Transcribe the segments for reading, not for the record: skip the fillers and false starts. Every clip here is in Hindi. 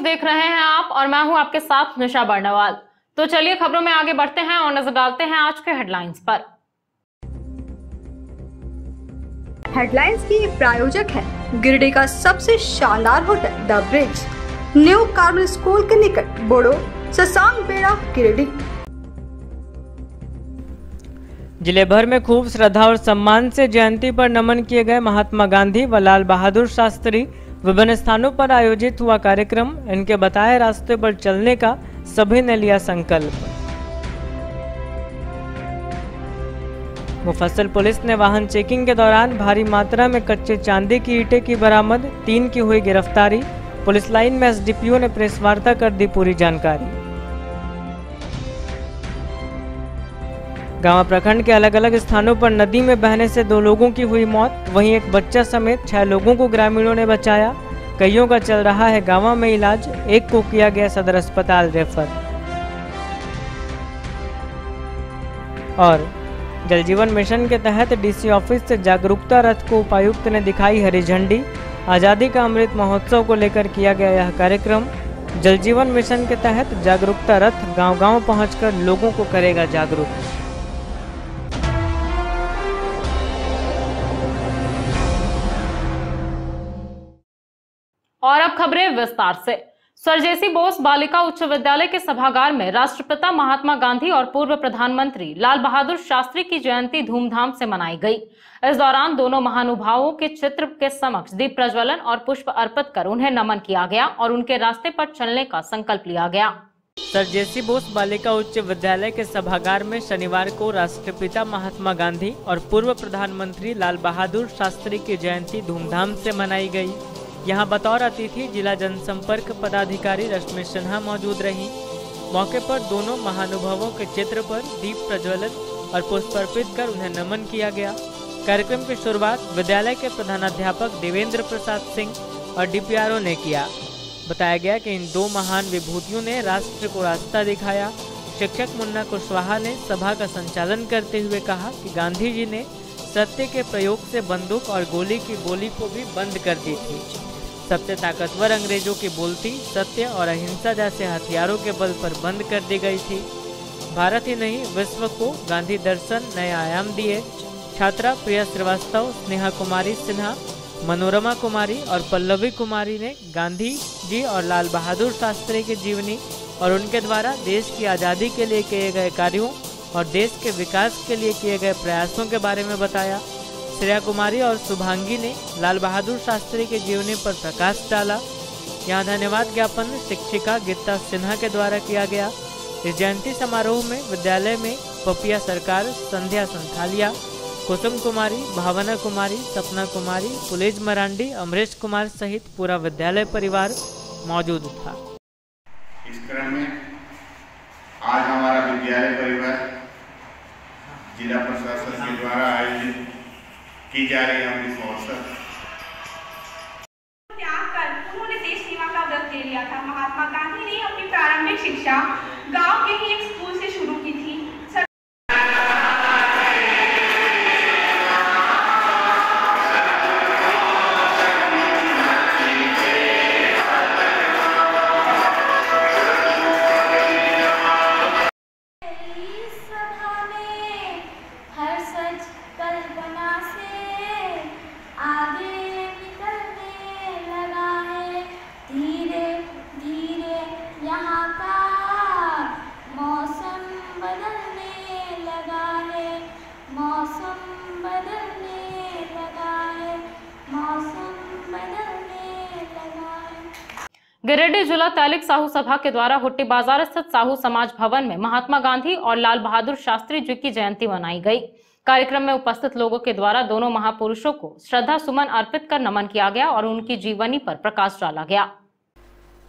न्यूज देख रहे हैं आप और मैं हूं आपके साथ निशा बर्नवाल। तो चलिए खबरों में आगे बढ़ते हैं और नजर डालते हैं आज के हेडलाइंस पर। हेडलाइंस की प्रायोजक है गिरिडीह का सबसे शानदार hotel the bridge, new Carmel school के निकट, बोड़ो ससांग बेड़ा, गिरिडीह। जिले भर में खूब श्रद्धा और सम्मान से जयंती पर नमन किए गए महात्मा गांधी व लाल बहादुर शास्त्री। विभिन्न स्थानों पर आयोजित हुआ कार्यक्रम, इनके बताए रास्ते पर चलने का सभी ने लिया संकल्प। मुफस्सिल पुलिस ने वाहन चेकिंग के दौरान भारी मात्रा में कच्चे चांदी की ईंटें की बरामद, 3 की हुई गिरफ्तारी। पुलिस लाइन में एसडीपीओ ने प्रेस वार्ता कर दी पूरी जानकारी। गांव प्रखंड के अलग अलग स्थानों पर नदी में बहने से 2 लोगों की हुई मौत, वहीं एक बच्चा समेत 6 लोगों को ग्रामीणों ने बचाया। कईयों का चल रहा है गांव में इलाज, एक को किया गया सदर अस्पताल रेफर। और जल जीवन मिशन के तहत डीसी ऑफिस से जागरूकता रथ को उपायुक्त ने दिखाई हरी झंडी। आजादी का अमृत महोत्सव को लेकर किया गया यह कार्यक्रम। जल जीवन मिशन के तहत जागरूकता रथ गांव-गांव पहुंचकर लोगों को करेगा जागरूक। और अब खबरें विस्तार से। सर जेसी बोस बालिका उच्च विद्यालय के सभागार में राष्ट्रपिता महात्मा गांधी और पूर्व प्रधानमंत्री लाल बहादुर शास्त्री की जयंती धूमधाम से मनाई गई। इस दौरान दोनों महानुभावों के चित्र के समक्ष दीप प्रज्वलन और पुष्प अर्पित कर उन्हें नमन किया गया और उनके रास्ते पर चलने का संकल्प लिया गया। सर जेसी बोस बालिका उच्च विद्यालय के सभागार में शनिवार को राष्ट्रपिता महात्मा गांधी और पूर्व प्रधानमंत्री लाल बहादुर शास्त्री की जयंती धूमधाम से मनाई गई। यहाँ बतौर अतिथि जिला जनसंपर्क पदाधिकारी रश्मि सिन्हा मौजूद रही। मौके पर दोनों महानुभावों के चित्र पर दीप प्रज्वलन और पुष्प अर्पित कर उन्हें नमन किया गया। कार्यक्रम की शुरुआत विद्यालय के प्रधानाध्यापक देवेंद्र प्रसाद सिंह और डीपीआरओ ने किया। बताया गया कि इन 2 महान विभूतियों ने राष्ट्र को रास्ता दिखाया। शिक्षक मुन्ना कुशवाहा ने सभा का संचालन करते हुए कहा कि गांधी जी ने सत्य के प्रयोग से बंदूक और गोली की बोली को भी बंद कर दी थी। सबसे ताकतवर अंग्रेजों की बोलती सत्य और अहिंसा जैसे हथियारों के बल पर बंद कर दी गई थी। भारत ही नहीं विश्व को गांधी दर्शन नए आयाम दिए। छात्रा प्रिया श्रीवास्तव, स्नेहा कुमारी सिन्हा, मनोरमा कुमारी और पल्लवी कुमारी ने गांधी जी और लाल बहादुर शास्त्री की जीवनी और उनके द्वारा देश की आज़ादी के लिए किए गए कार्यों और देश के विकास के लिए किए गए प्रयासों के बारे में बताया। श्रेया कुमारी और शुभांगी ने लाल बहादुर शास्त्री की जीवनी पर प्रकाश डाला। यहाँ धन्यवाद ज्ञापन शिक्षिका गीता सिन्हा के द्वारा किया गया। इस जयंती समारोह में विद्यालय में पपिया सरकार, संध्या संथालिया, कुसुम कुमारी, भावना कुमारी, सपना कुमारी, पुलेज मरांडी, अमरीश कुमार सहित पूरा विद्यालय परिवार मौजूद था। इस क्रम में आज हमारा विद्यालय परिवार जिला प्रशासन के द्वारा आयोजित की जा रही अमृत महोत्सव त्याग कर उन्होंने देश सेवा का व्रत ले लिया था। महात्मा गांधी ने अपनी प्रारंभिक शिक्षा गांव के ही एक स्कूल से शुरू की थी। गिरिडीह जिला तैलिक साहू सभा के द्वारा हुट्टी बाजार स्थित साहू समाज भवन में महात्मा गांधी और लाल बहादुर शास्त्री जी की जयंती मनाई गई। कार्यक्रम में उपस्थित लोगों के द्वारा दोनों महापुरुषों को श्रद्धा सुमन अर्पित कर नमन किया गया और उनकी जीवनी पर प्रकाश डाला गया।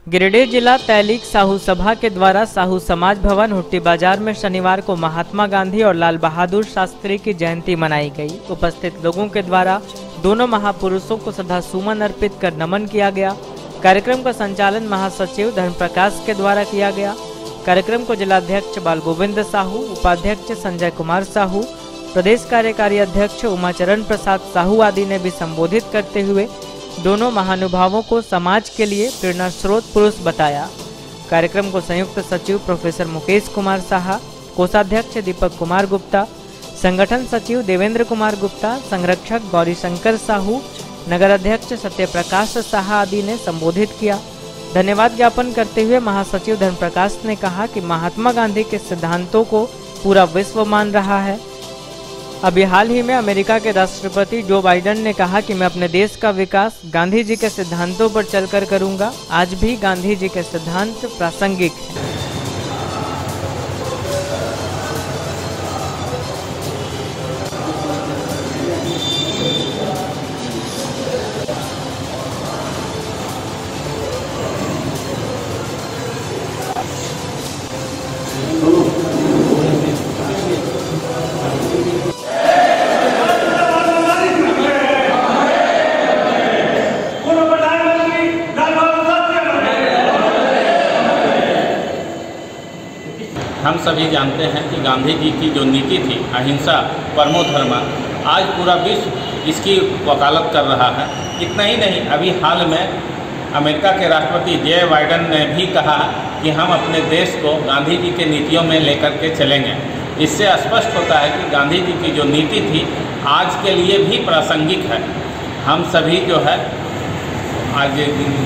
गिरिडीह जिला तैलिक साहू सभा के द्वारा साहू समाज भवन हुट्टी बाजार में शनिवार को महात्मा गांधी और लाल बहादुर शास्त्री की जयंती मनाई गई। उपस्थित लोगों के द्वारा दोनों महापुरुषों को श्रद्धा सुमन अर्पित कर नमन किया गया। कार्यक्रम का संचालन महासचिव धर्म प्रकाश के द्वारा किया गया। कार्यक्रम को जिलाध्यक्ष बाल गोविंद साहू, उपाध्यक्ष संजय कुमार साहू, प्रदेश कार्यकारी अध्यक्ष उमाचरण प्रसाद साहू आदि ने भी संबोधित करते हुए दोनों महानुभावों को समाज के लिए प्रेरणा स्रोत पुरुष बताया। कार्यक्रम को संयुक्त सचिव प्रोफेसर मुकेश कुमार साहा, कोषाध्यक्ष दीपक कुमार गुप्ता, संगठन सचिव देवेंद्र कुमार गुप्ता, संरक्षक गौरी शंकर साहू, नगर अध्यक्ष सत्य प्रकाश साहा आदि ने संबोधित किया। धन्यवाद ज्ञापन करते हुए महासचिव धर्म प्रकाश ने कहा कि महात्मा गांधी के सिद्धांतों को पूरा विश्व मान रहा है। अभी हाल ही में अमेरिका के राष्ट्रपति जो बाइडेन ने कहा कि मैं अपने देश का विकास गांधी जी के सिद्धांतों पर चलकर करूंगा। आज भी गांधी जी के सिद्धांत प्रासंगिक हैं। हम सभी जानते हैं कि गांधी जी की जो नीति थी अहिंसा परमो धर्म, आज पूरा विश्व इसकी वकालत कर रहा है। इतना ही नहीं, अभी हाल में अमेरिका के राष्ट्रपति जो बाइडेन ने भी कहा कि हम अपने देश को गांधी जी के नीतियों में लेकर के चलेंगे। इससे स्पष्ट होता है कि गांधी जी की जो नीति थी आज के लिए भी प्रासंगिक है। हम सभी जो है आज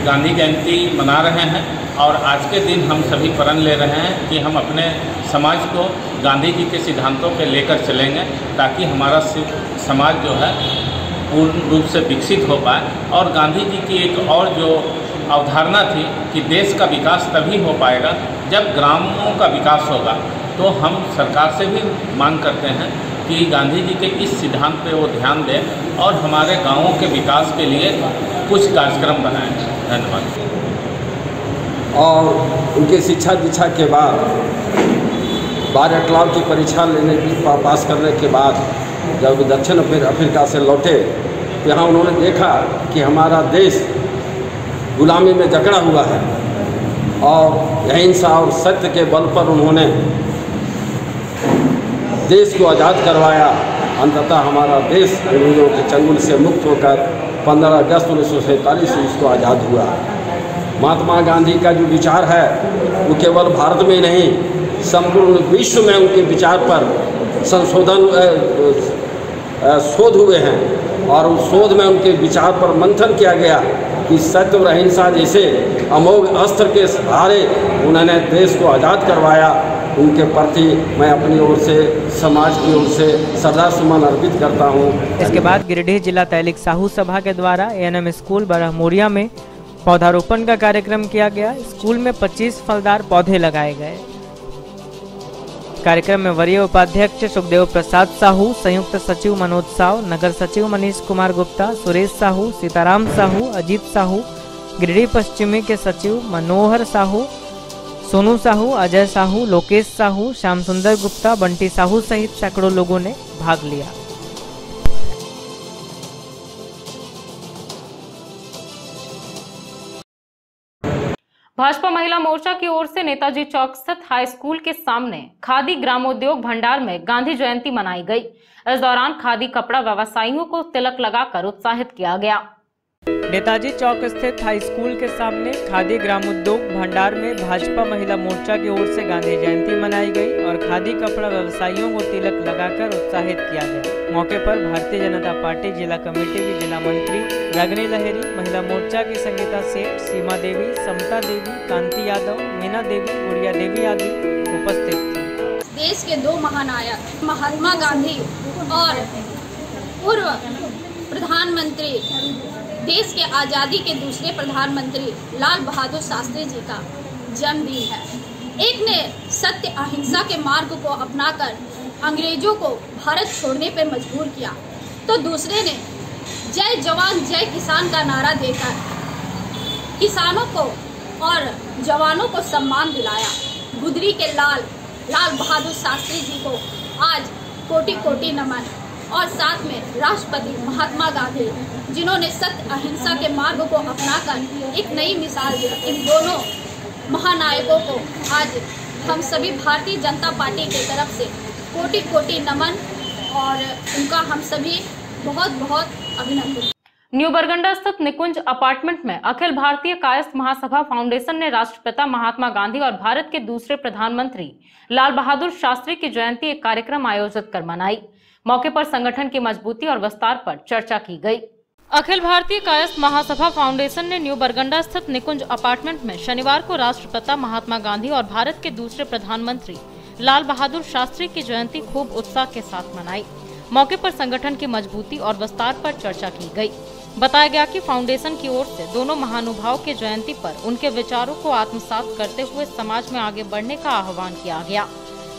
गांधी जयंती मना रहे हैं और आज के दिन हम सभी प्रण ले रहे हैं कि हम अपने समाज को गांधी जी के सिद्धांतों पे लेकर चलेंगे, ताकि हमारा समाज जो है पूर्ण रूप से विकसित हो पाए। और गांधी जी की एक और जो अवधारणा थी कि देश का विकास तभी हो पाएगा जब ग्रामों का विकास होगा। तो हम सरकार से भी मांग करते हैं कि गांधी जी के इस सिद्धांत पे वो ध्यान दें और हमारे गांवों के विकास के लिए कुछ कार्यक्रम बनाएं। धन्यवाद। और उनके शिक्षा दीक्षा के बाद 12 क्लास की परीक्षा लेने की पास करने के बाद जब दक्षिण अफ्रीका से लौटे तो यहाँ उन्होंने देखा कि हमारा देश गुलामी में जकड़ा हुआ है और अहिंसा और सत्य के बल पर उन्होंने देश को आज़ाद करवाया। अंततः हमारा देश अंग्रेजों के चंगुल से मुक्त होकर 15 अगस्त 1947 में इसको आज़ाद हुआ। महात्मा गांधी का जो विचार है वो केवल भारत में नहीं, संपूर्ण विश्व में उनके विचार पर संशोधन शोध हुए हैं और उस शोध में उनके विचार पर मंथन किया गया कि सत्य और अहिंसा जैसे अमोघ अस्त्र के सहारे उन्होंने देश को आज़ाद करवाया। उनके प्रति मैं अपनी ओर से समाज की ओर से श्रद्धा सुमन अर्पित करता हूँ। इसके बाद गिरिडीह जिला तैलिक साहू सभा के द्वारा एएनएम स्कूल बरहमोरिया में पौधारोपण का कार्यक्रम किया गया। स्कूल में 25 फलदार पौधे लगाए गए। कार्यक्रम में वरीय उपाध्यक्ष सुखदेव प्रसाद साहू, संयुक्त सचिव मनोज साव, नगर सचिव मनीष कुमार गुप्ता, सुरेश साहू, सीताराम साहू, अजीत साहू, गिरिडीह पश्चिमी के सचिव मनोहर साहू, सोनू साहू, अजय साहू, लोकेश साहू, श्याम सुंदर गुप्ता, बंटी साहू सहित सैकड़ों लोगों ने भाग लिया। भाजपा महिला मोर्चा की ओर से नेताजी चौक स्थित हाई स्कूल के सामने खादी ग्रामोद्योग भंडार में गांधी जयंती मनाई गई। इस दौरान खादी कपड़ा व्यवसायियों को तिलक लगाकर उत्साहित किया गया। नेताजी चौक स्थित हाई स्कूल के सामने खादी ग्रामोद्योग भंडार में भाजपा महिला मोर्चा की ओर से गांधी जयंती मनाई गई और खादी कपड़ा व्यवसायियों को तिलक लगाकर उत्साहित किया गया। मौके पर भारतीय जनता पार्टी जिला कमेटी की जिला मंत्री रागिनी लहेरी, महिला मोर्चा की संगीता सेठ, सीमा देवी, समता देवी, कांति यादव, मीना देवी, गुड़िया देवी आदि उपस्थित थी। देश के दो महानायक महात्मा गांधी और पूर्व प्रधानमंत्री, देश के आज़ादी के दूसरे प्रधानमंत्री लाल बहादुर शास्त्री जी का जन्मदिन है। एक ने सत्य अहिंसा के मार्ग को अपनाकर अंग्रेजों को भारत छोड़ने पर मजबूर किया, तो दूसरे ने जय जवान जय किसान का नारा देकर किसानों को और जवानों को सम्मान दिलाया। गुदरी के लाल बहादुर शास्त्री जी को आज कोटि कोटि नमन। और साथ में राष्ट्रपति महात्मा गांधी, जिन्होंने सत्य अहिंसा के मार्ग को अपनाकर एक नई मिसाल दी। इन दोनों महानायकों को आज हम सभी भारतीय जनता पार्टी की तरफ से कोटि कोटि नमन और उनका हम सभी बहुत बहुत अभिनंदन। न्यू बरगंडा स्थित निकुंज अपार्टमेंट में अखिल भारतीय कायस्थ महासभा फाउंडेशन ने राष्ट्रपिता महात्मा गांधी और भारत के दूसरे प्रधानमंत्री लाल बहादुर शास्त्री की जयंती एक कार्यक्रम आयोजित कर मनाई। मौके पर संगठन की मजबूती और विस्तार पर चर्चा की गई। अखिल भारतीय कायस्थ महासभा फाउंडेशन ने न्यू बरगंडा स्थित निकुंज अपार्टमेंट में शनिवार को राष्ट्रपिता महात्मा गांधी और भारत के दूसरे प्रधानमंत्री लाल बहादुर शास्त्री की जयंती खूब उत्साह के साथ मनाई। मौके पर संगठन की मजबूती और विस्तार पर चर्चा की गई। बताया गया कि फाउंडेशन की ओर से दोनों महानुभाव के जयंती पर उनके विचारों को आत्मसात करते हुए समाज में आगे बढ़ने का आह्वान किया गया।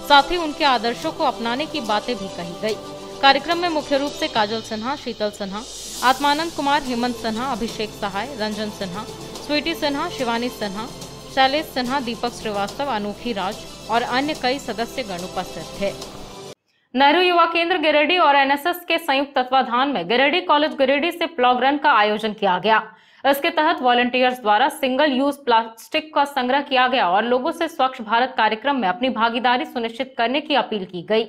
साथ ही उनके आदर्शों को अपनाने की बातें भी कही गई। कार्यक्रम में मुख्य रूप से काजल सिन्हा, शीतल सिन्हा, आत्मानंद कुमार, हेमंत सिन्हा, अभिषेक सहाय, रंजन सिन्हा, स्वीटी सिन्हा, शिवानी सिन्हा, शैलेश सिन्हा, दीपक श्रीवास्तव, अनूठी राज और अन्य कई सदस्यगण उपस्थित थे। नेहरू युवा केंद्र गिरिडीह और एनएसएस के संयुक्त तत्वाधान में गिरिडीह कॉलेज गिरिडीह से प्लॉग रन का आयोजन किया गया। इसके तहत वॉलंटियर्स द्वारा सिंगल यूज प्लास्टिक का संग्रह किया गया और लोगों से स्वच्छ भारत कार्यक्रम में अपनी भागीदारी सुनिश्चित करने की अपील की गई।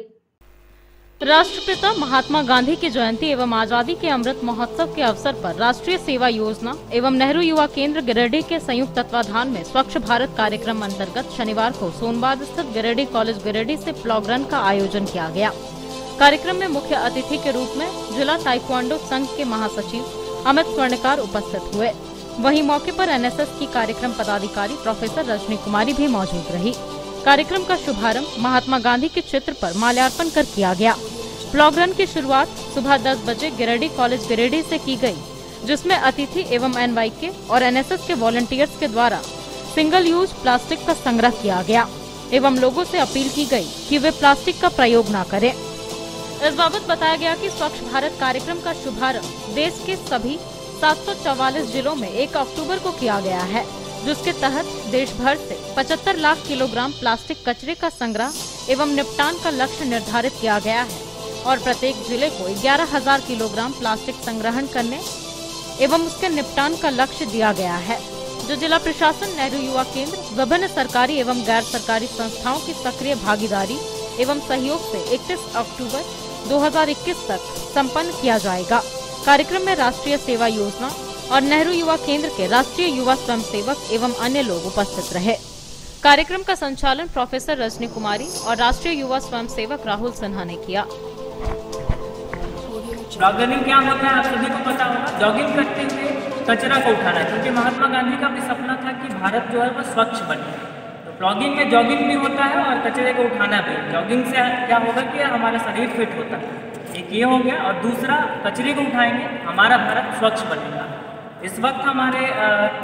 राष्ट्रपिता महात्मा गांधी की जयंती एवं आजादी के अमृत महोत्सव के अवसर पर राष्ट्रीय सेवा योजना एवं नेहरू युवा केंद्र गिरिडीह के संयुक्त तत्वाधान में स्वच्छ भारत कार्यक्रम अंतर्गत शनिवार को सोनबाग स्थित गिरिडीह कॉलेज गिरिडीह से प्लॉग रन का आयोजन किया गया। कार्यक्रम में मुख्य अतिथि के रूप में जिला ताइक्वांडो संघ के महासचिव अमित स्वर्णकार उपस्थित हुए। वहीं मौके पर एनएसएस की कार्यक्रम पदाधिकारी प्रोफेसर रजनी कुमारी भी मौजूद रही। कार्यक्रम का शुभारंभ महात्मा गांधी के चित्र पर माल्यार्पण कर किया गया। प्लॉग रन की शुरुआत सुबह 10 बजे गिरिडीह कॉलेज गिरिडीह से की गई, जिसमें अतिथि एवं एनवाईके और एनएसएस के वॉलंटियर्स के द्वारा सिंगल यूज प्लास्टिक का संग्रह किया गया एवं लोगों से अपील की गई कि वे प्लास्टिक का प्रयोग न करें। इस बाबत बताया गया कि स्वच्छ भारत कार्यक्रम का शुभारंभ देश के सभी 744 जिलों में 1 अक्टूबर को किया गया है, जिसके तहत देश भर से 75 लाख किलोग्राम प्लास्टिक कचरे का संग्रह एवं निपटान का लक्ष्य निर्धारित किया गया है और प्रत्येक जिले को 11,000 किलोग्राम प्लास्टिक संग्रहण करने एवं उसके निपटान का लक्ष्य दिया गया है, जो जिला प्रशासन, नेहरू युवा केंद्र, विभिन्न सरकारी एवं गैर सरकारी संस्थाओं की सक्रिय भागीदारी एवं सहयोग से 31 अक्टूबर 2021 तक संपन्न किया जाएगा। कार्यक्रम में राष्ट्रीय सेवा योजना और नेहरू युवा केंद्र के राष्ट्रीय युवा स्वयंसेवक एवं अन्य लोग उपस्थित रहे। कार्यक्रम का संचालन प्रोफेसर रजनी कुमारी और राष्ट्रीय युवा स्वयंसेवक राहुल सिन्हा ने किया। जॉगिंग क्या होता है आप सभी को पता होगा। जॉगिंग करते हुए कचरा को उठाना, क्योंकि महात्मा गांधी का भी सपना था कि भारत जो है वो स्वच्छ बने। तो प्लॉगिंग में जॉगिंग भी होता है और कचरे को उठाना भी। जॉगिंग से क्या होगा कि हमारा शरीर फिट होता है, एक ये हो गया, और दूसरा कचरे को उठाएंगे, हमारा भारत स्वच्छ बनेगा। इस वक्त हमारे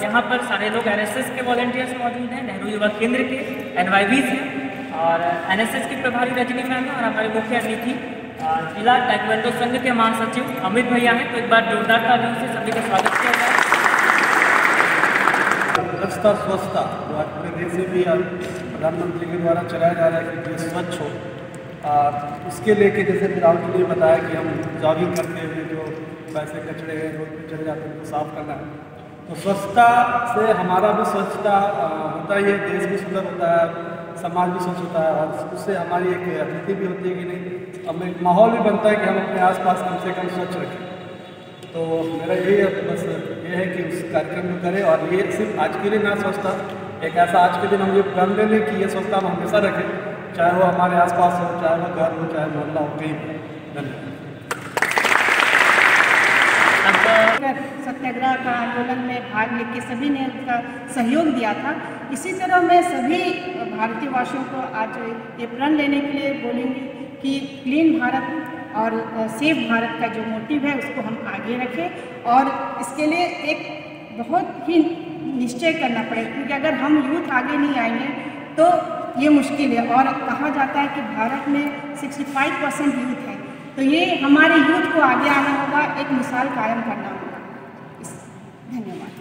यहाँ पर सारे लोग एनएसएस के वॉलंटियर्स मौजूद हैं, नेहरू युवा केंद्र के एनवाईवीज हैं और एनएसएस की प्रभारी रजनी मैम है और हमारे मुख्य अतिथि जिला ताइक्वांडो संघ के महासचिव अमित भैया हैं। तो एक बार जोरदार तालियों से सभी का स्वागत किया जाए। स्वच्छता जो आज पूरे देश में भी प्रधानमंत्री के द्वारा चलाया जा रहा है कि देश स्वच्छ हो, और उसके लेके जैसे राहुल जी ने बताया कि हम जॉगिंग करते हुए जो वैसे कचरे रोड पे चले जाते हैं उनको साफ करना है। तो स्वच्छता से हमारा भी स्वच्छता होता ही है, देश भी सुंदर होता है, समाज भी स्वच्छ होता है और उससे हमारी एक अतिथि भी होती है कि नहीं, हमें एक माहौल भी बनता है कि हम अपने आसपास कम से कम स्वच्छ रखें। तो मेरा यही बस ये है कि उस कार्यक्रम में करें, और ये सिर्फ आज के लिए ना स्वच्छता, एक ऐसा आज के दिन हम ये प्रण ले लें कि ये स्वच्छता हम हमेशा रखें, चाहे वो हमारे आसपास हो, चाहे वो घर हो, चाहे मोहल्ला हो, कहीं भी। धन्यवाद। सत्याग्रह का आंदोलन में भाग लेके सभी ने उसका सहयोग दिया था। इसी तरह मैं सभी भारतीय वासियों को आज ये प्रण लेने के लिए बोलेंगी कि क्लीन भारत और सेफ भारत का जो मोटिव है उसको हम आगे रखें, और इसके लिए एक बहुत ही निश्चय करना पड़ेगा, क्योंकि अगर हम यूथ आगे नहीं आएंगे तो ये मुश्किल है। और कहा जाता है कि भारत में 65% यूथ है, तो ये हमारे यूथ को आगे आना होगा, एक मिसाल कायम करना होगा। धन्यवाद।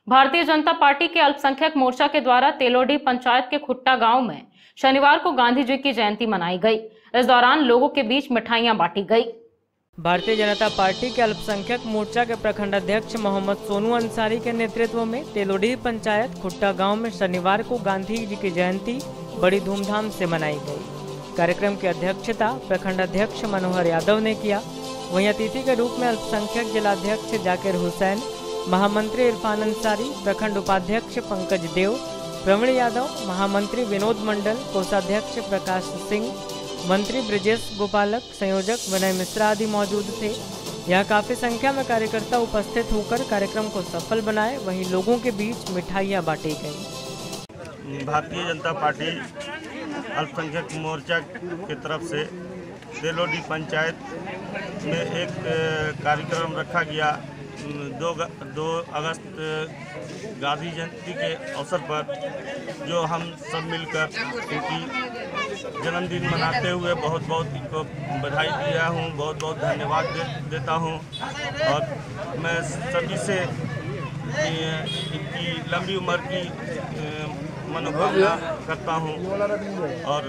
भारतीय जनता पार्टी के अल्पसंख्यक मोर्चा के द्वारा तेलोडी पंचायत के खुट्टा गांव में शनिवार को गांधी जी की जयंती मनाई गई। इस दौरान लोगों के बीच मिठाइयां बांटी गई। भारतीय जनता पार्टी के अल्पसंख्यक मोर्चा के प्रखंड अध्यक्ष मोहम्मद सोनू अंसारी के नेतृत्व में तेलोडी पंचायत खुट्टा गांव में शनिवार को गांधी जी की जयंती बड़ी धूमधाम से मनाई गई। कार्यक्रम की अध्यक्षता प्रखंड अध्यक्ष मनोहर यादव ने किया। वहीं अतिथि के रूप में अल्पसंख्यक जिलाध्यक्ष जाकिर हुसैन, महामंत्री इरफान अंसारी, प्रखंड उपाध्यक्ष पंकज देव, प्रवीण यादव, महामंत्री विनोद मंडल, कोषाध्यक्ष प्रकाश सिंह, मंत्री ब्रिजेश गोपालक, संयोजक विनय मिश्रा आदि मौजूद थे। यहाँ काफी संख्या में कार्यकर्ता उपस्थित होकर कार्यक्रम को सफल बनाए। वहीं लोगों के बीच मिठाइयाँ बांटी गई। भारतीय जनता पार्टी अल्पसंख्यक मोर्चा की तरफ से देलोडी पंचायत में एक कार्यक्रम रखा गया। 2 अगस्त गांधी जयंती के अवसर पर जो हम सब मिलकर उनकी जन्मदिन मनाते हुए बहुत बहुत इनको बधाई दिया हूँ, बहुत बहुत धन्यवाद देता हूँ। और मैं सभी से इनकी लंबी उम्र की मनोकामना करता हूँ और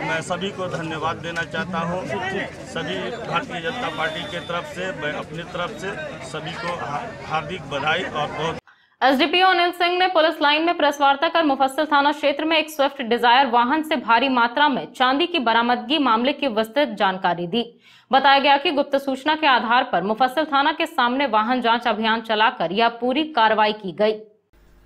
मैं सभी को धन्यवाद देना चाहता हूँ। सभी भारतीय जनता पार्टी के तरफ से, मैं अपनी तरफ से सभी को हार्दिक बधाई और बहुत। एसडीपीओ अनिल सिंह ने पुलिस लाइन में प्रेस वार्ता कर मुफस्सिल थाना क्षेत्र में एक स्विफ्ट डिजायर वाहन से भारी मात्रा में चांदी की बरामदगी मामले की विस्तृत जानकारी दी। बताया गया कि गुप्त सूचना के आधार पर मुफस्सिल थाना के सामने वाहन जांच अभियान चलाकर यह पूरी कार्रवाई की गई।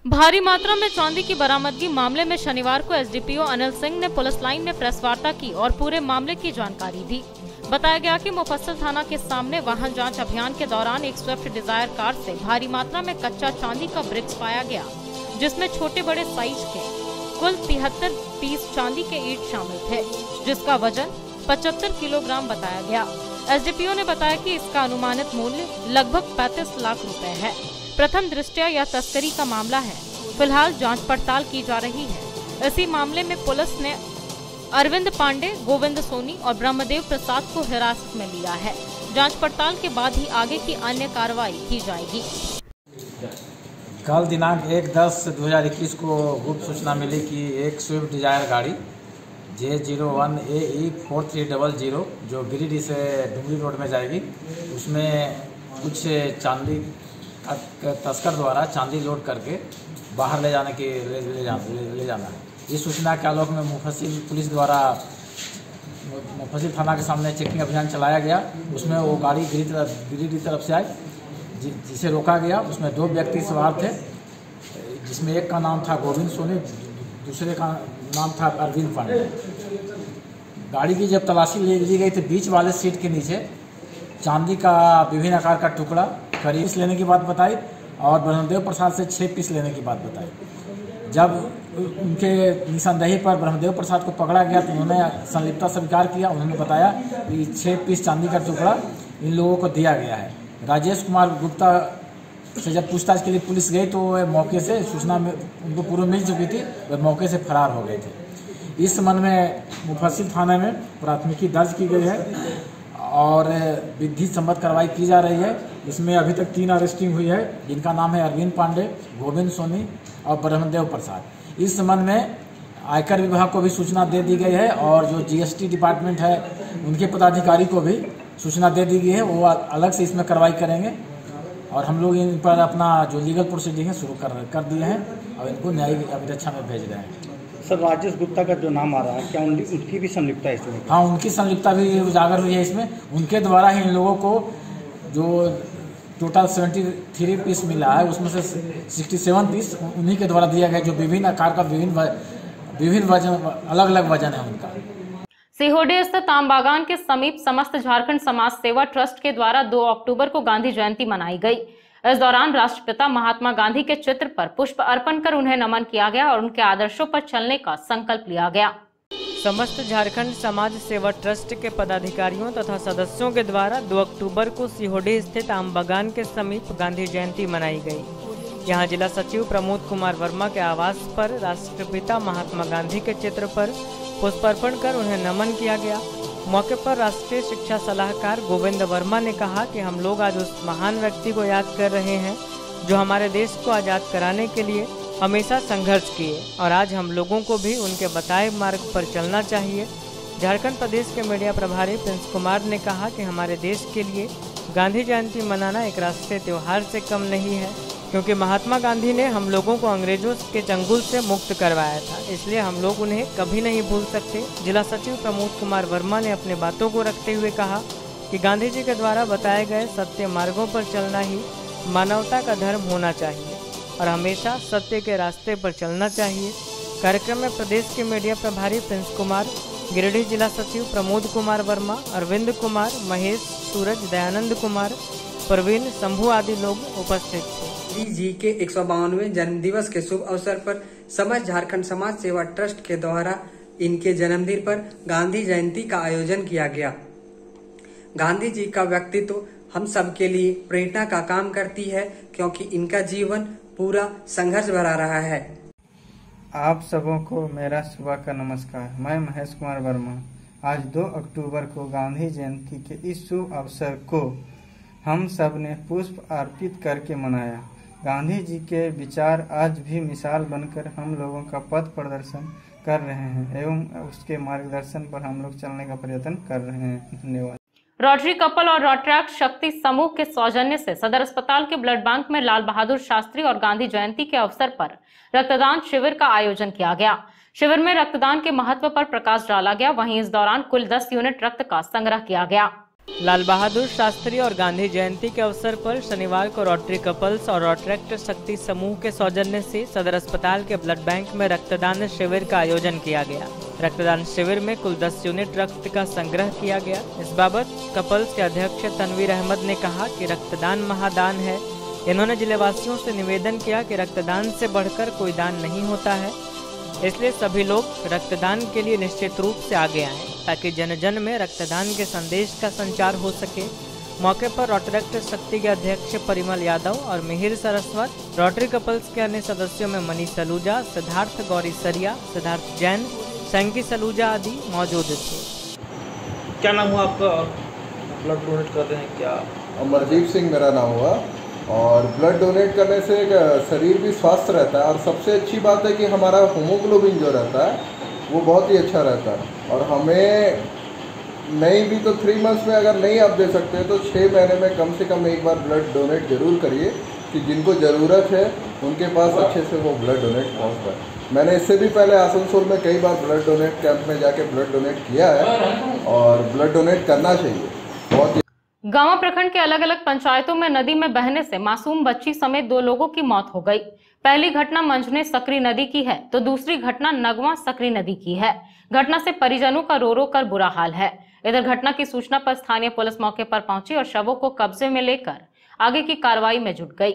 भारी मात्रा में चांदी की बरामदगी मामले में शनिवार को एसडीपीओ अनिल सिंह ने पुलिस लाइन में प्रेस वार्ता की और पूरे मामले की जानकारी दी। बताया गया कि मुफस्सिल थाना के सामने वाहन जांच अभियान के दौरान एक स्विफ्ट डिजायर कार से भारी मात्रा में कच्चा चांदी का ब्रिक्स पाया गया, जिसमें छोटे बड़े साइज के कुल 73 पीस चांदी के ईंट शामिल थे, जिसका वजन 75 किलोग्राम बताया गया। एसडीपीओ ने बताया कि इसका अनुमानित मूल्य लगभग 35 लाख रुपए है। प्रथम दृष्टया यह तस्करी का मामला है। फिलहाल जांच पड़ताल की जा रही है। इसी मामले में पुलिस ने अरविंद पांडे, गोविंद सोनी और ब्रह्मदेव प्रसाद को हिरासत में लिया है। जांच पड़ताल के बाद ही आगे की अन्य कार्रवाई की जाएगी। कल दिनांक 1/10/2021 को गुप्त सूचना मिली कि एक स्विफ्ट डिजायर गाड़ी J01AE 4300 जो गिरिडीह से डुमरी रोड में जाएगी, उसमें कुछ चांदी तस्कर द्वारा चांदी लोड करके बाहर ले जाना है। इस सूचना के आलोक में मुफस्सिल पुलिस द्वारा मुफस्सिल थाना के सामने चेकिंग अभियान चलाया गया। उसमें वो गाड़ी गिरिडीह तरफ से आई, जिसे रोका गया। उसमें 2 व्यक्ति सवार थे, जिसमें एक का नाम था गोविंद सोनी, दूसरे का नाम था अरविंद पांडे। गाड़ी की जब तलाशी ली गई तो बीच वाले सीट के नीचे चांदी का विभिन्न आकार का टुकड़ा करीब 20 लेने की बात बताई और ब्रह्मदेव प्रसाद से 6 पीस लेने की बात बताई। जब उनके निशानदेही पर ब्रह्मदेव प्रसाद को पकड़ा गया तो उन्होंने संलिप्तता स्वीकार किया। उन्होंने बताया कि 6 पीस चांदी का टुकड़ा इन लोगों को दिया गया है। राजेश कुमार गुप्ता से जब पूछताछ के लिए पुलिस गई तो वह मौके से सूचना में उनको पूर्व मिल चुकी थी, वह मौके से फरार हो गए थे। इस संबंध में मुफस्सिल थाने में प्राथमिकी दर्ज की गई है और विधि सम्मत कार्रवाई की जा रही है। इसमें अभी तक 3 अरेस्टिंग हुई है, जिनका नाम है अरविंद पांडे, गोविंद सोनी और ब्रह्मदेव प्रसाद। इस संबंध में आयकर विभाग को भी सूचना दे दी गई है और जो जीएसटी डिपार्टमेंट है उनके पदाधिकारी को भी सूचना दे दी गई है। वो अलग से इसमें कार्रवाई करेंगे और हम लोग इन पर अपना जो लीगल प्रोसीडिंग है शुरू कर दिए हैं और इनको न्यायिक अभिरक्षा में भेज रहे हैं। सर, राजेश गुप्ता का जो नाम आ रहा है, क्या उनकी भी संलिप्तता है इसमें? हाँ, उनकी संलिप्तता भी उजागर हुई है इसमें। उनके द्वारा ही इन लोगों को जो टोटल 73 पीस मिला है उसमें से 67 पीस उन्हीं के द्वारा दिया गया, जो विभिन्न आकार का विभिन्न वजन, अलग अलग वजन है उनका। सिहोडी स्थित आम बागान के समीप समस्त झारखंड समाज सेवा ट्रस्ट के द्वारा 2 अक्टूबर को गांधी जयंती मनाई गई। इस दौरान राष्ट्रपिता महात्मा गांधी के चित्र पर पुष्प अर्पण कर उन्हें नमन किया गया और उनके आदर्शों पर चलने का संकल्प लिया गया। समस्त झारखंड समाज सेवा ट्रस्ट के पदाधिकारियों तथा सदस्यों के द्वारा 2 अक्टूबर को सिहोडी स्थित आम बागान के समीप गांधी जयंती मनाई गई। यहां जिला सचिव प्रमोद कुमार वर्मा के आवास पर राष्ट्रपिता महात्मा गांधी के चित्र पर पुष्पार्पण कर उन्हें नमन किया गया। मौके पर राष्ट्रीय शिक्षा सलाहकार गोविंद वर्मा ने कहा कि हम लोग आज उस महान व्यक्ति को याद कर रहे हैं जो हमारे देश को आज़ाद कराने के लिए हमेशा संघर्ष किए और आज हम लोगों को भी उनके बताए मार्ग पर चलना चाहिए। झारखंड प्रदेश के मीडिया प्रभारी प्रिंस कुमार ने कहा कि हमारे देश के लिए गांधी जयंती मनाना एक राष्ट्रीय त्योहार से कम नहीं है। क्योंकि महात्मा गांधी ने हम लोगों को अंग्रेजों के चंगुल से मुक्त करवाया था, इसलिए हम लोग उन्हें कभी नहीं भूल सकते। जिला सचिव प्रमोद कुमार वर्मा ने अपने बातों को रखते हुए कहा कि गांधी जी के द्वारा बताए गए सत्य मार्गों पर चलना ही मानवता का धर्म होना चाहिए और हमेशा सत्य के रास्ते पर चलना चाहिए। कार्यक्रम में प्रदेश के मीडिया प्रभारी प्रिंस कुमार, गिरिडीह जिला सचिव प्रमोद कुमार वर्मा, अरविंद कुमार, महेश, सूरज, दयानंद कुमार, प्रवीण, शंभू आदि लोग उपस्थित थे। गांधी जी के 152वें जन्म दिवस के शुभ अवसर पर समस्त झारखंड समाज सेवा ट्रस्ट के द्वारा इनके जन्मदिन पर गांधी जयंती का आयोजन किया गया। गांधी जी का व्यक्तित्व हम सब के लिए प्रेरणा का काम करती है, क्योंकि इनका जीवन पूरा संघर्ष भरा रहा है। आप सबों को मेरा सुबह का नमस्कार। मैं महेश कुमार वर्मा। आज 2 अक्टूबर को गांधी जयंती के इस शुभ अवसर को हम सब ने पुष्प अर्पित करके मनाया। गांधी जी के विचार आज भी मिसाल बनकर हम लोगों का पथ प्रदर्शन कर रहे हैं एवं उसके मार्गदर्शन पर हम लोग चलने का प्रयत्न कर रहे हैं। धन्यवाद। रोटरी कपल और रोटरैक्ट शक्ति समूह के सौजन्य से सदर अस्पताल के ब्लड बैंक में लाल बहादुर शास्त्री और गांधी जयंती के अवसर पर रक्तदान शिविर का आयोजन किया गया। शिविर में रक्तदान के महत्व पर प्रकाश डाला गया। वहीं इस दौरान कुल 10 यूनिट रक्त का संग्रह किया गया। लाल बहादुर शास्त्री और गांधी जयंती के अवसर पर शनिवार को रोटरी कपल्स और रोटरैक्ट शक्ति समूह के सौजन्य से सदर अस्पताल के ब्लड बैंक में रक्तदान शिविर का आयोजन किया गया। रक्तदान शिविर में कुल 10 यूनिट रक्त का संग्रह किया गया। इस बाबत कपल्स के अध्यक्ष तनवीर अहमद ने कहा कि रक्तदान महादान है। इन्होंने जिलेवासियों से निवेदन किया कि रक्तदान से बढ़कर कोई दान नहीं होता है, इसलिए सभी लोग रक्तदान के लिए निश्चित रूप से आगे आएं, ताकि जन जन में रक्तदान के संदेश का संचार हो सके। मौके पर रोटरैक्ट शक्ति के अध्यक्ष परिमल यादव और मिहिर सरस्वत, रोटरी कपल्स के अन्य सदस्यों में मनीष सलूजा, सिद्धार्थ गौरी सरिया, सिद्धार्थ जैन, संकी सलूजा आदि मौजूद थे। क्या नाम हुआ आपका और ब्लड डोनेट कर रहे हैं क्या? अमरदीप सिंह मेरा नाम हुआ। और ब्लड डोनेट करने से शरीर भी स्वस्थ रहता है और सबसे अच्छी बात है कि हमारा हीमोग्लोबिन जो रहता है वो बहुत ही अच्छा रहता है। और हमें नहीं भी तो 3 मंथ्स में अगर नहीं आप दे सकते तो 6 महीने में कम से कम एक बार ब्लड डोनेट जरूर करिए कि जिनको ज़रूरत है उनके पास अच्छे से वो ब्लड डोनेट पहुँच पाए। मैंने इससे भी पहले आसनसोल में कई बार ब्लड डोनेट कैंप में जाके ब्लड डोनेट किया है और ब्लड डोनेट करना चाहिए। बहुत गांवा प्रखंड के अलग अलग पंचायतों में नदी में बहने से मासूम बच्ची समेत 2 लोगों की मौत हो गई। पहली घटना मंझने सकरी नदी की है तो दूसरी घटना नगवा सकरी नदी की है। घटना से परिजनों का रो रो कर बुरा हाल है। इधर घटना की सूचना पर स्थानीय पुलिस मौके पर पहुंची और शवों को कब्जे में लेकर आगे की कार्रवाई में जुट गई।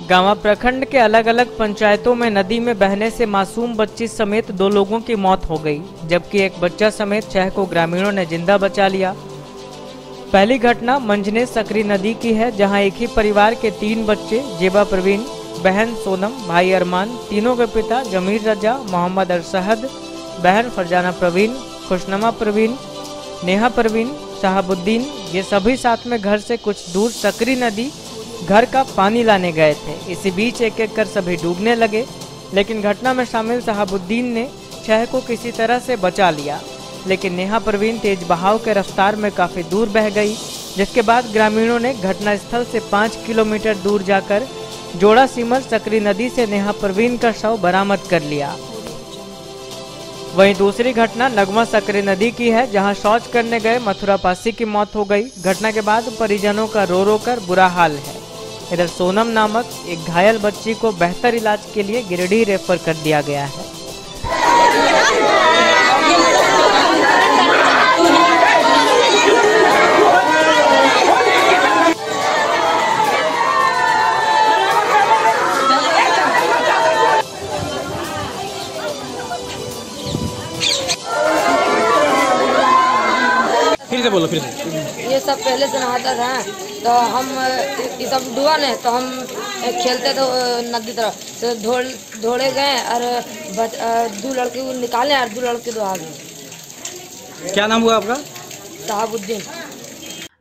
गांवा प्रखंड के अलग अलग पंचायतों में नदी में बहने से मासूम बच्ची समेत 2 लोगों की मौत हो गई, जबकि एक बच्चा समेत 6 को ग्रामीणों ने जिंदा बचा लिया। पहली घटना मंझने सकरी नदी की है, जहां एक ही परिवार के 3 बच्चे जेबा प्रवीण, बहन सोनम, भाई अरमान, तीनों के पिता जमीर रजा, मोहम्मद अरशहद, बहन फरजाना प्रवीण, खुशनमा प्रवीण, नेहा प्रवीण, शहाबुद्दीन, ये सभी साथ में घर से कुछ दूर सकरी नदी घर का पानी लाने गए थे। इसी बीच एक एक कर सभी डूबने लगे, लेकिन घटना में शामिल शहाबुद्दीन ने 6 को किसी तरह से बचा लिया, लेकिन नेहा प्रवीण तेज बहाव के रफ्तार में काफी दूर बह गई, जिसके बाद ग्रामीणों ने घटनास्थल से 5 किलोमीटर दूर जाकर जोड़ा सीमर सकरी नदी से नेहा प्रवीण का शव बरामद कर लिया। वहीं दूसरी घटना नगमा सकरी नदी की है, जहां शौच करने गए मथुरा पासी की मौत हो गई। घटना के बाद परिजनों का रो रो कर बुरा हाल है। इधर सोनम नामक एक घायल बच्ची को बेहतर इलाज के लिए गिरिडीह रेफर कर दिया गया है। फिर से बोलो, फिर से। ये सब पहले से नहाता था तो हम ये सब डूबा नहीं तो हम खेलते तो नदी तरफ तो दौड़े गए और 2 लड़के को निकाले और 2 लड़के तो आ गए। क्या नाम हुआ आपका? शहाबुद्दीन।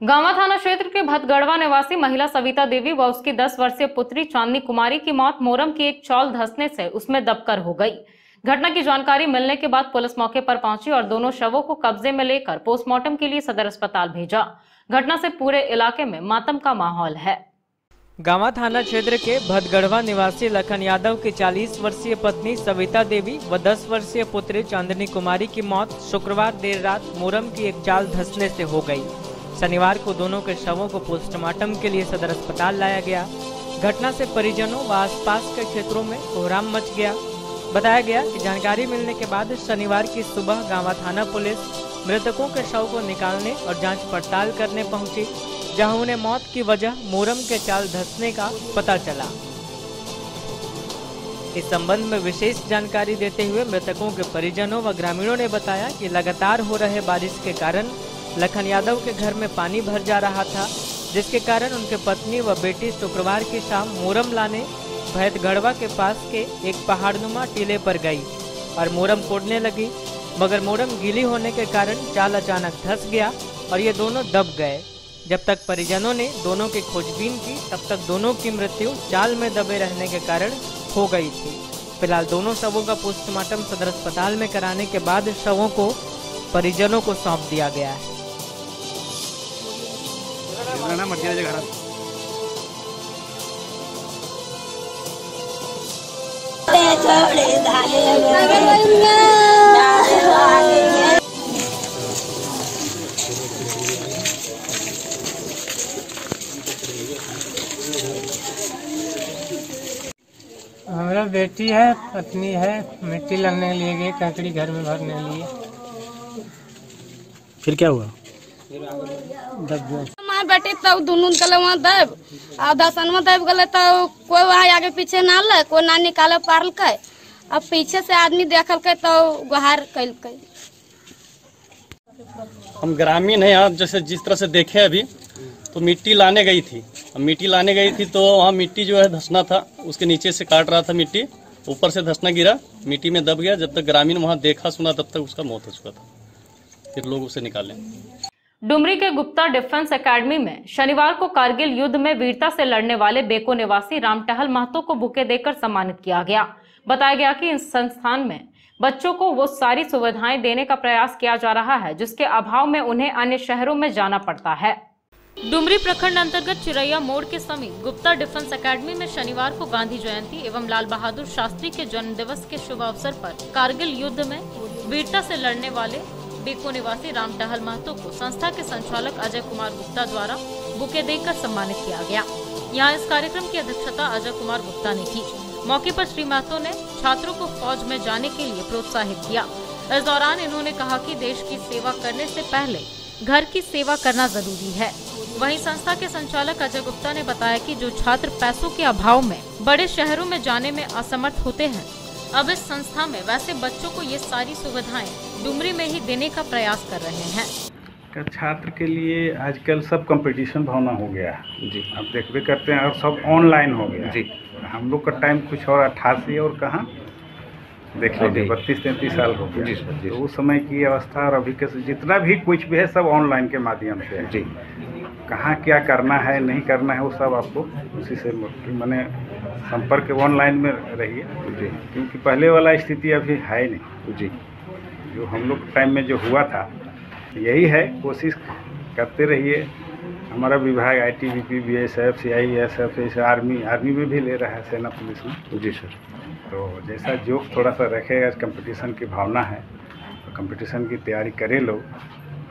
गांवा थाना क्षेत्र के भतगढ़वा निवासी महिला सविता देवी व उसकी 10 वर्षीय पुत्री चांदनी कुमारी की मौत मोरम की एक चौल धंसने से उसमें दबकर हो गई। घटना की जानकारी मिलने के बाद पुलिस मौके पर पहुंची और दोनों शवों को कब्जे में लेकर पोस्टमार्टम के लिए सदर अस्पताल भेजा। घटना से पूरे इलाके में मातम का माहौल है। गांवा थाना क्षेत्र के भदगढ़वा निवासी लखन यादव की 40 वर्षीय पत्नी सविता देवी व 10 वर्षीय पुत्री चांदनी कुमारी की मौत शुक्रवार देर रात मोरम की एक चाल धंसने से हो गई। शनिवार को दोनों के शवों को पोस्टमार्टम के लिए सदर अस्पताल लाया गया। घटना से परिजनों व आसपास के क्षेत्रों में कोहराम मच गया। बताया गया कि जानकारी मिलने के बाद शनिवार की सुबह गांवा थाना पुलिस मृतकों के शव को निकालने और जांच पड़ताल करने पहुंची, जहां उन्हें मौत की वजह मोरम के चाल धंसने का पता चला। इस संबंध में विशेष जानकारी देते हुए मृतकों के परिजनों व ग्रामीणों ने बताया कि लगातार हो रहे बारिश के कारण लखन यादव के घर में पानी भर जा रहा था, जिसके कारण उनके पत्नी व बेटी शुक्रवार की शाम मोरम लाने भैदगढ़वा के पास के एक पहाड़नुमा टीले पर गई और मोरम कोड़ने लगी, मगर मोरम गीली होने के कारण चाल अचानक धंस गया और ये दोनों दब गए। जब तक परिजनों ने दोनों की खोजबीन की, तब तक दोनों की मृत्यु चाल में दबे रहने के कारण हो गई थी। फिलहाल दोनों शवों का पोस्टमार्टम सदर अस्पताल में कराने के बाद शवों को परिजनों को सौंप दिया गया है। हमारा बेटी है, पत्नी है, मिट्टी लाने के लिए गए, कंकड़ी घर में भरने के लिए। फिर क्या हुआ? दब गए। हमारे बेटी तो दोनों तले वहाँ दब और दसनवा दब गए तो कोई वहाँ आगे पीछे ना ले, कोई ना निकाले पारल के। अब पीछे से आदमी देखल के तो गुहार कल के। हम ग्रामीण हैं, आप जैसे जिस तरह से देखे अभी तो मिट्टी लाने गई थी। मिट्टी लाने गई थी तो वहाँ मिट्टी जो है धंसना था, उसके नीचे से काट रहा था मिट्टी, ऊपर से धंसना गिरा, मिट्टी में दब गया। जब तक ग्रामीण वहाँ देखा सुना तब तक उसका मौत हो चुका था, फिर लोग उसे निकाले। डुमरी के गुप्ता डिफेंस एकेडमी में शनिवार को कारगिल युद्ध में वीरता से लड़ने वाले बेको निवासी रामटहल महतो को बुके देकर सम्मानित किया गया। बताया गया कि इस संस्थान में बच्चों को वो सारी सुविधाएं देने का प्रयास किया जा रहा है जिसके अभाव में उन्हें अन्य शहरों में जाना पड़ता है। डुमरी प्रखंड अंतर्गत चिरैया मोड़ के समीप गुप्ता डिफेंस एकेडमी में शनिवार को गांधी जयंती एवं लाल बहादुर शास्त्री के जन्म दिवस के शुभ अवसर पर कारगिल युद्ध में वीरता से लड़ने वाले बेको निवासी रामटहल महतो को संस्था के संचालक अजय कुमार गुप्ता द्वारा बुके देकर सम्मानित किया गया। यहाँ इस कार्यक्रम की अध्यक्षता अजय कुमार गुप्ता ने की। मौके पर श्री महतो ने छात्रों को फौज में जाने के लिए प्रोत्साहित किया। इस दौरान इन्होंने कहा कि देश की सेवा करने से पहले घर की सेवा करना जरूरी है। वहीं संस्था के संचालक अजय गुप्ता ने बताया कि जो छात्र पैसों के अभाव में बड़े शहरों में जाने में असमर्थ होते हैं, अब इस संस्था में वैसे बच्चों को ये सारी सुविधाएं डुमरी में ही देने का प्रयास कर रहे हैं। छात्र के लिए आजकल सब कंपटीशन भावना हो गया जी, अब देखते करते हैं और सब ऑनलाइन हो गया जी। हम लोग का टाइम कुछ और 88 और कहाँ देख लीजिए 32-33 साल हो गया जी। तो उस समय की अवस्था और अभी के जितना भी कुछ भी है सब ऑनलाइन के माध्यम से है जी। कहाँ क्या करना है नहीं करना है वो सब आपको उसी से मैंने संपर्क ऑनलाइन में रहिए जी, क्योंकि पहले वाला स्थिति अभी है नहीं जी। जो हम लोग टाइम में जो हुआ था यही है, कोशिश करते रहिए। हमारा विभाग ITBP, BSF, CISF, जैसे आर्मी में भी ले रहा है, सेना पुलिस में जी सर। तो जैसा जो थोड़ा सा रखेगा, कंपटीशन की भावना है तो कंपटीशन की तैयारी करे लोग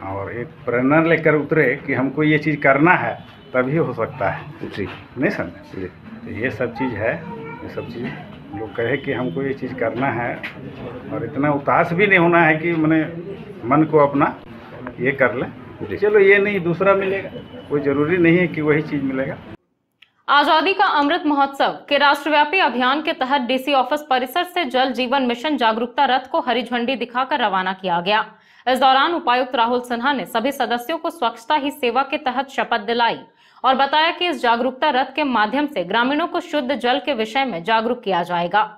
और एक प्रेरणा लेकर उतरे कि हमको ये चीज़ करना है, तभी हो सकता है जी। नहीं समझे जी, तो ये सब चीज़ है। ये सब चीज़ लोग कहे कि हमको ये चीज़ करना है और इतना उतास भी नहीं होना है कि मैंने मन को अपना ये कर ले, चलो ये नहीं दूसरा मिलेगा, कोई जरूरी नहीं है कि वही चीज मिलेगा। आजादी का अमृत महोत्सव के राष्ट्रव्यापी अभियान के तहत DC ऑफिस परिसर से जल जीवन मिशन जागरूकता रथ को हरी झंडी दिखाकर रवाना किया गया। इस दौरान उपायुक्त राहुल सिन्हा ने सभी सदस्यों को स्वच्छता ही सेवा के तहत शपथ दिलाई और बताया कि इस जागरूकता रथ के माध्यम से ग्रामीणों को शुद्ध जल के विषय में जागरूक किया जाएगा।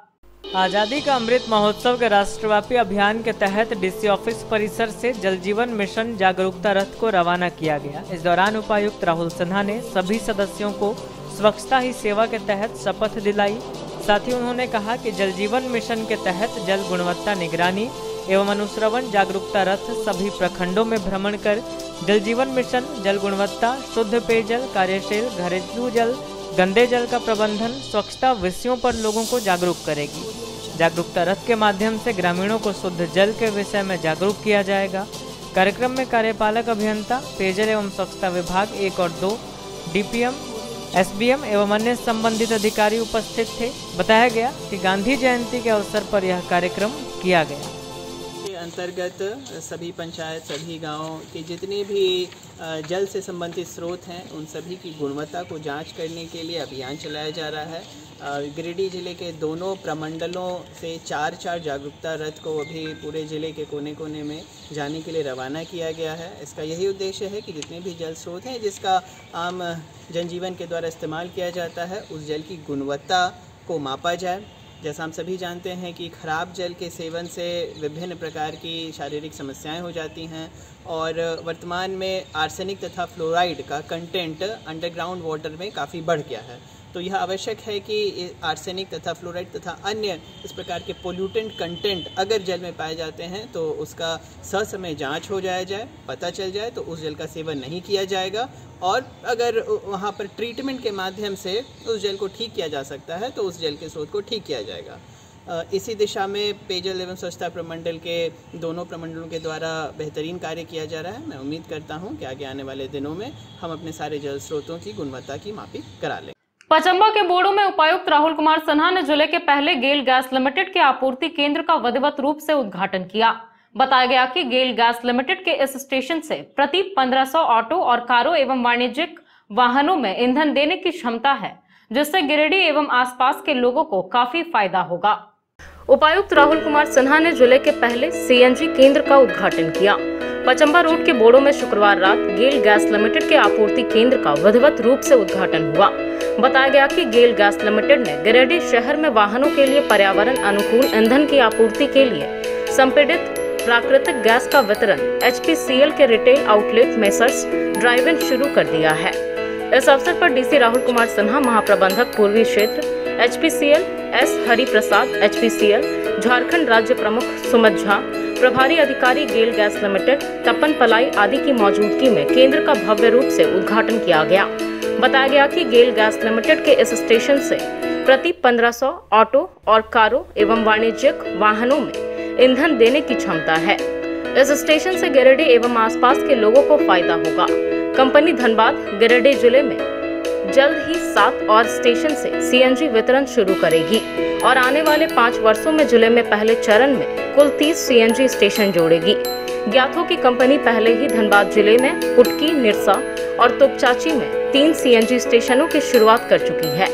आज़ादी का अमृत महोत्सव के राष्ट्रव्यापी अभियान के तहत DC ऑफिस परिसर से जल जीवन मिशन जागरूकता रथ को रवाना किया गया। इस दौरान उपायुक्त राहुल सिन्हा ने सभी सदस्यों को स्वच्छता ही सेवा के तहत शपथ दिलाई। साथ ही उन्होंने कहा कि जल जीवन मिशन के तहत जल गुणवत्ता निगरानी एवं अनुश्रवण जागरूकता रथ सभी प्रखंडों में भ्रमण कर जल जीवन मिशन, जल गुणवत्ता, शुद्ध पेयजल, कार्यशील घरेलू जल, गंदे जल का प्रबंधन, स्वच्छता विषयों पर लोगों को जागरूक करेगी। जागरूकता रथ के माध्यम से ग्रामीणों को शुद्ध जल के विषय में जागरूक किया जाएगा। कार्यक्रम में कार्यपालक अभियंता, पेयजल एवं स्वच्छता विभाग 1 और 2, डीपीएम, एसबीएम एवं अन्य संबंधित अधिकारी उपस्थित थे। बताया गया कि गांधी जयंती के अवसर पर यह कार्यक्रम किया गया। के अंतर्गत सभी पंचायत, सभी गांव के जितने भी जल से संबंधित स्रोत हैं उन सभी की गुणवत्ता को जांच करने के लिए अभियान चलाया जा रहा है। गिरिडीह जिले के दोनों प्रमंडलों से 4 जागरूकता रथ को अभी पूरे जिले के कोने कोने में जाने के लिए रवाना किया गया है। इसका यही उद्देश्य है कि जितने भी जल स्रोत हैं जिसका आम जनजीवन के द्वारा इस्तेमाल किया जाता है, उस जल की गुणवत्ता को मापा जाए। जैसा हम सभी जानते हैं कि खराब जल के सेवन से विभिन्न प्रकार की शारीरिक समस्याएं हो जाती हैं और वर्तमान में आर्सेनिक तथा फ्लोराइड का कंटेंट अंडरग्राउंड वाटर में काफ़ी बढ़ गया है। तो यह आवश्यक है कि आर्सेनिक तथा फ्लोराइड तथा अन्य इस प्रकार के पोल्यूटेंट कंटेंट अगर जल में पाए जाते हैं तो उसका ससमय जांच हो जाए, पता चल जाए तो उस जल का सेवन नहीं किया जाएगा और अगर वहां पर ट्रीटमेंट के माध्यम से उस जल को ठीक किया जा सकता है तो उस जल के स्रोत को ठीक किया जाएगा। इसी दिशा में पेयजल एवं स्वच्छता प्रमंडल के दोनों प्रमंडलों के द्वारा बेहतरीन कार्य किया जा रहा है। मैं उम्मीद करता हूं कि आगे आने वाले दिनों में हम अपने सारे जल स्रोतों की गुणवत्ता की मापी करा लें। पचम्बा के बोड़ो में उपायुक्त राहुल कुमार सिन्हा ने जिले के पहले गेल गैस लिमिटेड के आपूर्ति केंद्र का विधिवत रूप से उद्घाटन किया। बताया गया कि गेल गैस लिमिटेड के इस स्टेशन से प्रति 1500 ऑटो और कारों एवं वाणिज्यिक वाहनों में ईंधन देने की क्षमता है, जिससे गिरिडीह एवं आसपास के लोगों को काफी फायदा होगा। उपायुक्त राहुल कुमार सिन्हा ने जिले के पहले सीएनजी केंद्र का उद्घाटन किया। पचम्बा रोड के बोड़ो में शुक्रवार रात गेल गैस लिमिटेड के आपूर्ति केंद्र का विधिवत रूप से उद्घाटन हुआ। बताया गया कि गेल गैस लिमिटेड ने गिरिडीह शहर में वाहनों के लिए पर्यावरण अनुकूल ईंधन की आपूर्ति के लिए संपीड़ित प्राकृतिक गैस का वितरण HPCL के रिटेल आउटलेट मेसर्स ड्राइव इन शुरू कर दिया है। इस अवसर पर डीसी राहुल कुमार सिन्हा, महाप्रबंधक पूर्वी क्षेत्र HPCL S Hari Prasad HPCL, Jharkhand राज्य प्रमुख सुमित झा, प्रभारी अधिकारी गेल गैस लिमिटेड तपन पलाई आदि की मौजूदगी में केंद्र का भव्य रूप से उद्घाटन किया गया। बताया गया कि गेल गैस लिमिटेड के इस स्टेशन से प्रति 1500 ऑटो और कारों एवं वाणिज्यिक वाहनों में ईंधन देने की क्षमता है। इस स्टेशन से गिरिडीह एवं आसपास के लोगों को फायदा होगा। कंपनी धनबाद गिरिडीह जिले में जल्द ही 7 और स्टेशन से CNG वितरण शुरू करेगी और आने वाले 5 वर्षों में जिले में पहले चरण में कुल 30 CNG स्टेशन जोड़ेगी। ज्ञात हो कि कंपनी पहले ही धनबाद जिले में पुटकी, निरसा और तोपचाची में 3 CNG स्टेशनों की शुरुआत कर चुकी है।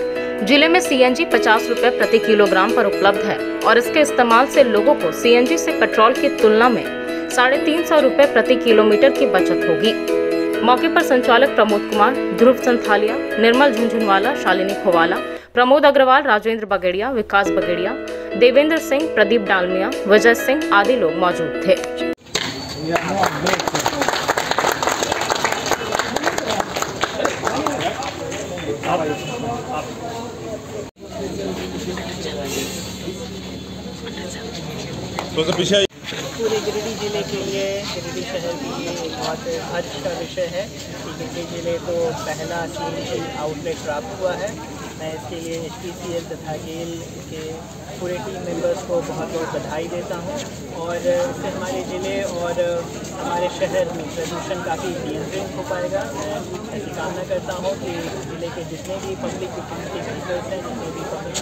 जिले में CNG 50 रुपए प्रति किलोग्राम पर उपलब्ध है और इसके इस्तेमाल से लोगों को CNG से पेट्रोल की तुलना में 350 रुपए प्रति किलोमीटर की बचत होगी। मौके पर संचालक प्रमोद कुमार, ध्रुव संथालिया, निर्मल झुंझुनवाला, शालिनी खोवाला, प्रमोद अग्रवाल, राजेंद्र बगेड़िया, विकास बगेड़िया, देवेंद्र सिंह, प्रदीप डालमिया, विजय सिंह आदि लोग मौजूद थे। पूरे गिरिडीह जिले के लिए, गिरिडीह शहर के लिए एक बहुत हर्ष का विषय है कि गिरिडीह जिले को पहला CNG आउटलेट प्राप्त हुआ है। मैं इसके लिए HPCL तथा गेल के पूरे टीम मेंबर्स को बहुत बहुत बधाई देता हूं और इससे हमारे ज़िले और हमारे शहर में प्रदूषण काफ़ी नियंत्रित हो पाएगा। मैं ऐसी कामना करता हूं कि ज़िले के जितने भी पब्लिक यूटिलिटी व्हीकल्स हैं, जितने भी पब्लिक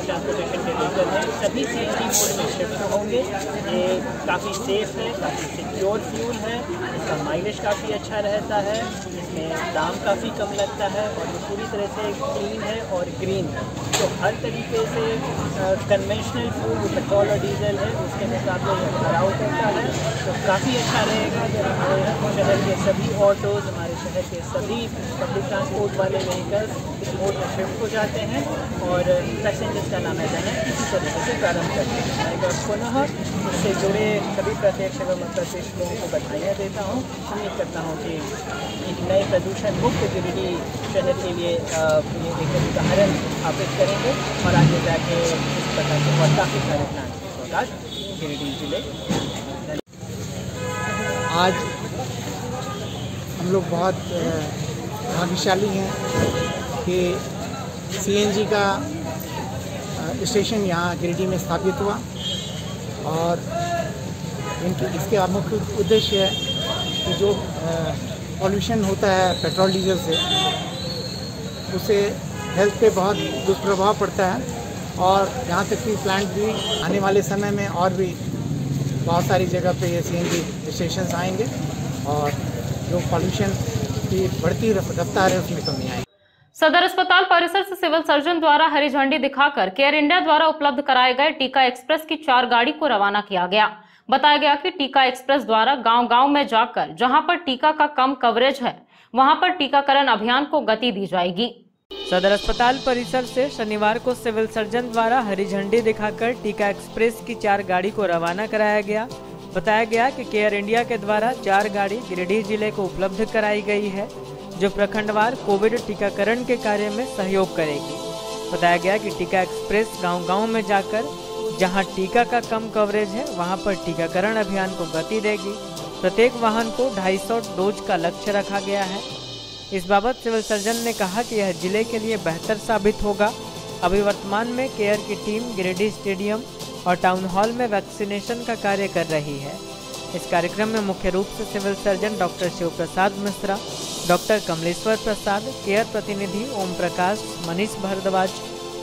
ट्रांसपोर्टेशन के व्हीकल हैं, सभी CNG मोड में शिफ्ट होंगे। ये काफ़ी सेफ है, काफ़ी सिक्योर फ्यूल है, इसका माइलेज काफ़ी अच्छा रहता है, इसमें दाम काफ़ी कम लगता है और ये पूरी तरह से क्लीन है और ग्रीन है। तो हर तरीके से कन्वेंशनल फ्यूल जो पेट्रोल और डीजल है उसके मुकाबले ये भराव करता है। तो काफ़ी अच्छा रहेगा अगर हमारे शहर के सभी ऑटोज़, हमारे शहर के सभी पब्लिक ट्रांसपोर्ट वाले व्हीकल्स इस मोड में शिफ्ट हो जाते हैं और पैसेंजर्स का नाम जाना इसी तरीके से प्रारंभ करते हैं। मैं पुनः इससे जुड़े सभी प्रत्यक्ष एवं अप्रत्यक्ष लोगों को बधाइयाँ देता हूँ। उम्मीद करता हूँ कि एक नए प्रदूषण मुक्त गिरिडीह शहर के लिए ये एक उदाहरण स्थापित करेंगे और आगे जाके इस प्रकार के और काफ़ी सारे प्लान की सौगात गिरिडीह जिले। आज हम लोग बहुत भाग्यशाली हैं कि CNG का स्टेशन यहाँ गिरिडीह में स्थापित हुआ और इसके मुख्य उद्देश्य है कि जो पॉल्यूशन होता है पेट्रोल डीजल से, उससे हेल्थ पे बहुत दुष्प्रभाव पड़ता है और यहाँ तक कि प्लांट भी आने वाले समय में और भी बहुत सारी जगह पे ये CNG स्टेशन आएंगे और जो पॉल्यूशन की बढ़ती रफ्तार है उसमें कमी आएगी। सदर अस्पताल परिसर से सिविल सर्जन द्वारा हरी झंडी दिखाकर केयर इंडिया द्वारा उपलब्ध कराए गए टीका एक्सप्रेस की 4 गाड़ी को रवाना किया गया। बताया गया कि टीका एक्सप्रेस द्वारा गांव-गांव में जाकर जहां पर टीका का कम कवरेज है वहां पर टीकाकरण अभियान को गति दी जाएगी। सदर अस्पताल परिसर से शनिवार को सिविल सर्जन द्वारा हरी झंडी दिखाकर टीका एक्सप्रेस की 4 गाड़ी को रवाना कराया गया। बताया गया कि केयर इंडिया के द्वारा 4 गाड़ी गिरिडीह जिले को उपलब्ध कराई गई है, जो प्रखंडवार कोविड टीकाकरण के कार्य में सहयोग करेगी। बताया गया कि टीका एक्सप्रेस गांव-गांव में जाकर जहां टीका का कम कवरेज है वहां पर टीकाकरण अभियान को गति देगी। प्रत्येक वाहन को 250 डोज का लक्ष्य रखा गया है। इस बाबत सिविल सर्जन ने कहा कि यह जिले के लिए बेहतर साबित होगा। अभी वर्तमान में केयर की टीम गिरिडीह स्टेडियम और टाउन हॉल में वैक्सीनेशन का कार्य कर रही है। इस कार्यक्रम में मुख्य रूप से सिविल सर्जन डॉक्टर शिव प्रसाद मिश्रा, डॉक्टर कमलेश्वर प्रसाद, केयर प्रतिनिधि ओम प्रकाश, मनीष भारद्वाज,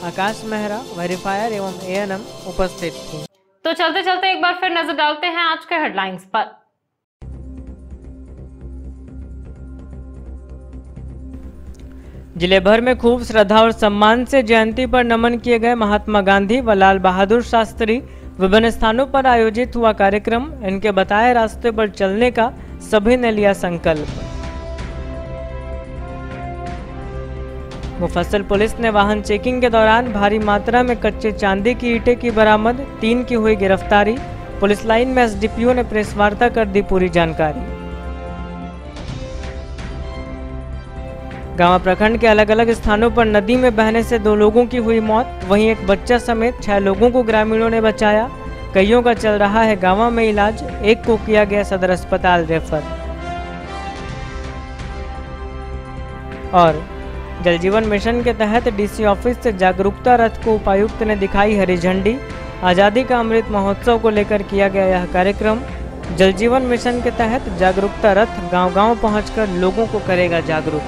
आकाश मेहरा, वेरीफायर एवं ANM उपस्थित थे। तो चलते चलते एक बार फिर नजर डालते हैं आज के हेडलाइंस पर। जिले भर में खूब श्रद्धा और सम्मान से जयंती पर नमन किए गए महात्मा गांधी व लाल बहादुर शास्त्री। विभिन्न स्थानों पर आयोजित हुआ कार्यक्रम, इनके बताए रास्ते पर चलने का सभी ने लिया संकल्प। मुफस्सिल पुलिस ने वाहन चेकिंग के दौरान भारी मात्रा में कच्चे चांदी की ईंटें की बरामद, 3 की हुई गिरफ्तारी। पुलिस लाइन में SDPO ने प्रेस वार्ता कर दी पूरी जानकारी। गांव प्रखंड के अलग अलग स्थानों पर नदी में बहने से 2 लोगों की हुई मौत, वहीं एक बच्चा समेत 6 लोगों को ग्रामीणों ने बचाया। कईयों का चल रहा है गांव में इलाज, एक को किया गया सदर अस्पताल रेफर। और जल जीवन मिशन के तहत DC ऑफिस से जागरूकता रथ को उपायुक्त ने दिखाई हरी झंडी। आज़ादी का अमृत महोत्सव को लेकर किया गया यह कार्यक्रम। जल जीवन मिशन के तहत जागरूकता रथ गांव-गांव पहुंचकर लोगों को करेगा जागरूक।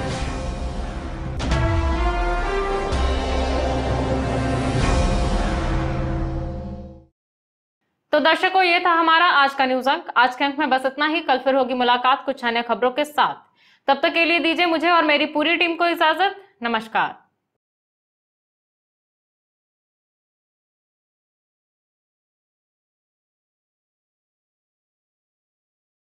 तो दर्शकों, ये था हमारा आज का न्यूज अंक। आज के अंक में बस इतना ही। कल फिर होगी मुलाकात कुछ अन्य खबरों के साथ। तब तक के लिए दीजिए मुझे और मेरी पूरी टीम को इजाजत। नमस्कार।